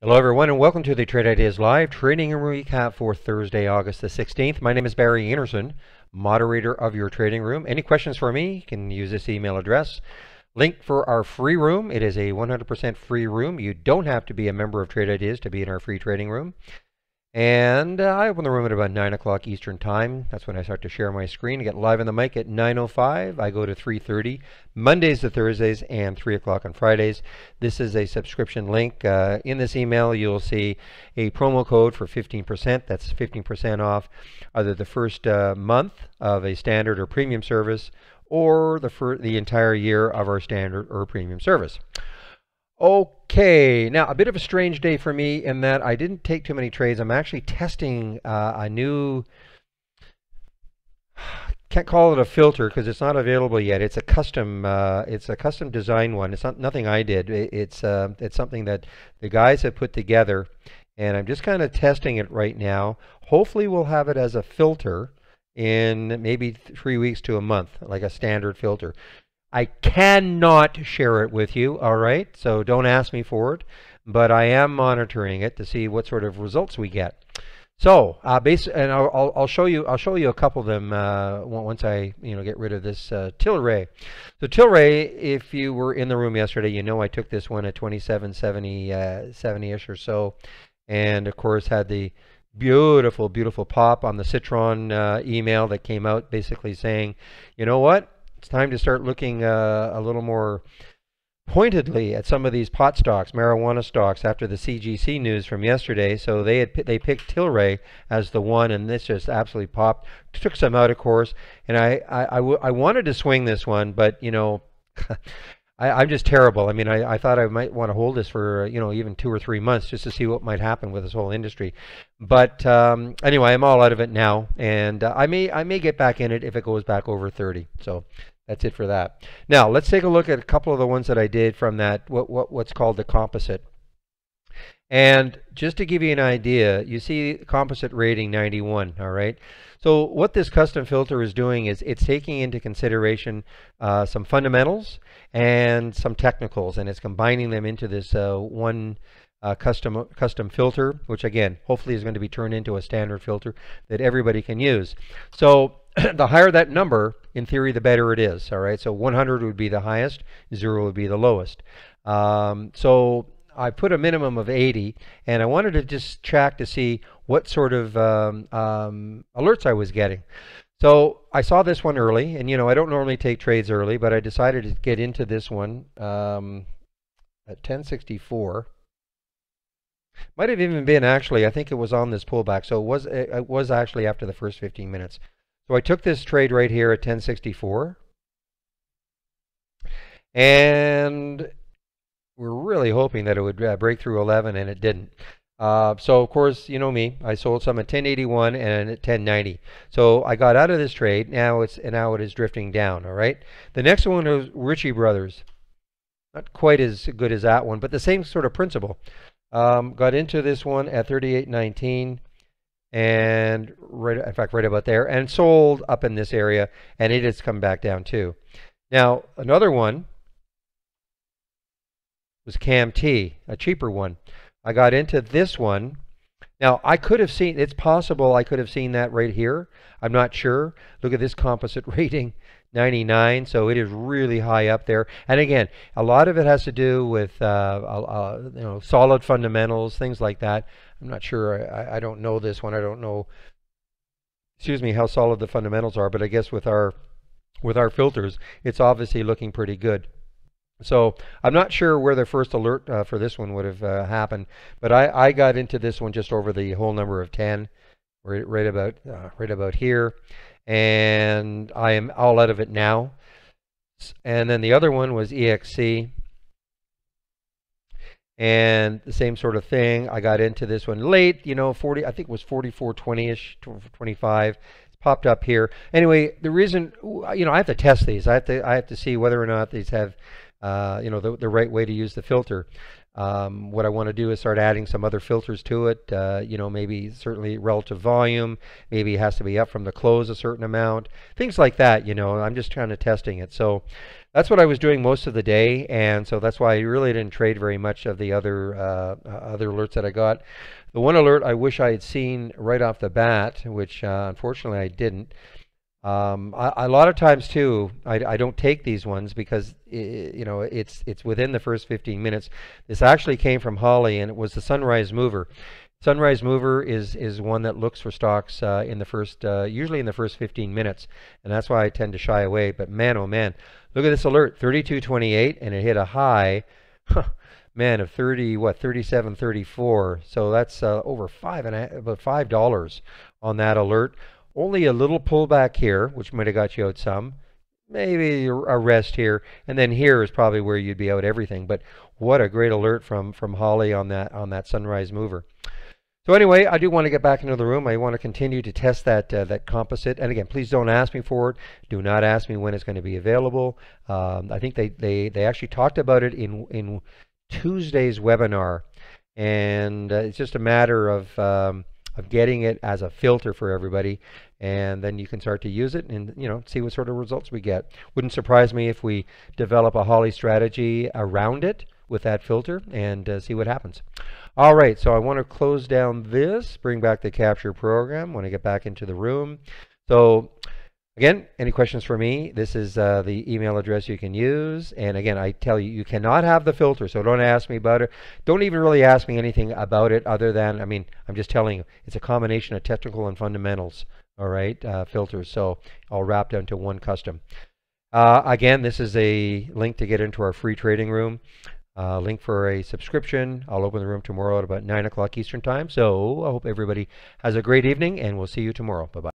Hello, everyone, and welcome to the Trade Ideas Live Trading and Recap for Thursday, August the 16th. My name is Barry Anderson, moderator of your trading room. Any questions for me, you can use this email address. Link for our free room. It is a 100% free room. You don't have to be a member of Trade Ideas to be in our free trading room. And I open the room at about 9 o'clock Eastern Time. That's when I start to share my screen. I get live on the mic at 9:05. I go to 3:30, Mondays to Thursdays, and 3 o'clock on Fridays. This is a subscription link. In this email, you'll see a promo code for 15%. That's 15% off either the first month of a standard or premium service or the entire year of our standard or premium service. Okay, now a bit of a strange day for me in that I didn't take too many trades. I'm actually testing a new, can't call it a filter because it's not available yet. It's a custom design one. It's not nothing I did. It's something that the guys have put together, and I'm just kind of testing it right now. Hopefully, we'll have it as a filter in maybe 3 weeks to a month, like a standard filter. I cannot share it with you, all right? So don't ask me for it, but I am monitoring it to see what sort of results we get. So, and I'll show you a couple of them once I get rid of this Tilray. So Tilray, if you were in the room yesterday, you know I took this one at 27.70-ish or so, and of course had the beautiful pop on the Citron email that came out, basically saying, you know what? It's time to start looking a little more pointedly at some of these pot stocks, marijuana stocks, after the CGC news from yesterday. So they picked Tilray as the one, and this just absolutely popped. Took some out, of course, and I wanted to swing this one, but I'm just terrible. I mean, I thought I might want to hold this for even 2 or 3 months just to see what might happen with this whole industry. But anyway, I'm all out of it now, and I may get back in it if it goes back over 30. So that's it for that. Now let's take a look at a couple of the ones that I did from that what's called the composite. And just to give you an idea, you see composite rating 91, all right? So what this custom filter is doing is it's taking into consideration some fundamentals and some technicals, and it's combining them into this one custom filter, which again, hopefully is going to be turned into a standard filter that everybody can use. So the higher that number, in theory, the better it is, all right? So 100 would be the highest, 0 would be the lowest. So I put a minimum of 80, and I wanted to just check to see what sort of alerts I was getting. So I saw this one early, and I don't normally take trades early, but I decided to get into this one at 1064. Might have even been actually, I think it was on this pullback, so it was actually after the first 15 minutes. So I took this trade right here at 1064, and we're really hoping that it would break through 11, and it didn't. So of course, you know me, I sold some at 1081 and at 1090. So I got out of this trade. Now it is drifting down. All right. The next one was Ritchie Brothers. Not quite as good as that one, but the same sort of principle. Got into this one at 38.19, and in fact, right about there, and sold up in this area, and it has come back down too. Now another one was CAMT, a cheaper one. I got into this one. Now I could have seen, it's possible I could have seen that right here. I'm not sure. Look at this composite rating, 99, so it is really high up there. And again, a lot of it has to do with solid fundamentals, things like that. I'm not sure. I don't know this one. I don't know, excuse me, how solid the fundamentals are, but I guess with our filters, it's obviously looking pretty good. So I'm not sure where the first alert for this one would have happened, but I got into this one just over the whole number of 10, right about here, and I am all out of it now. And then the other one was EXC, and the same sort of thing. I got into this one late, 40, I think it was 44.20ish, 25. Popped up here. Anyway, the reason, I have to test these. I have to see whether or not these have the right way to use the filter. What I want to do is start adding some other filters to it. Maybe certainly relative volume. Maybe it has to be up from the close a certain amount. Things like that. I'm just kind of testing it. So That's what I was doing most of the day, and so that's why I really didn't trade very much of the other alerts that I got. The one alert I wish I had seen right off the bat, which unfortunately I didn't. A lot of times too, I don't take these ones because you know it's within the first 15 minutes. This actually came from Holly, and it was the Sunrise Mover. Sunrise Mover is one that looks for stocks in the first, usually in the first 15 minutes, and that's why I tend to shy away. But man, oh man, look at this alert, 32.28, and it hit a high, man, of 37.34. So that's over about $5 on that alert. Only a little pullback here, which might have got you out some. Maybe a rest here, and then here is probably where you'd be out everything. But what a great alert from Holly on that Sunrise Mover. So anyway, I do want to get back into the room. I want to continue to test that composite. And again, please don't ask me for it. Do not ask me when it's going to be available. I think they actually talked about it in Tuesday's webinar, and it's just a matter of getting it as a filter for everybody, and then you can start to use it and see what sort of results we get. Wouldn't surprise me if we develop a Holly strategy around it with that filter and see what happens. All right, so I want to close down this, bring back the capture program, want to get back into the room. So again, any questions for me? This is the email address you can use. And again, I tell you, you cannot have the filter, so don't ask me about it. Don't even really ask me anything about it other than, I mean, I'm just telling you, it's a combination of technical and fundamentals, all right, filters. So all wrapped into one custom. Again, this is a link to get into our free trading room. Link for a subscription. I'll open the room tomorrow at about 9 o'clock Eastern Time. So I hope everybody has a great evening, and we'll see you tomorrow. Bye-bye.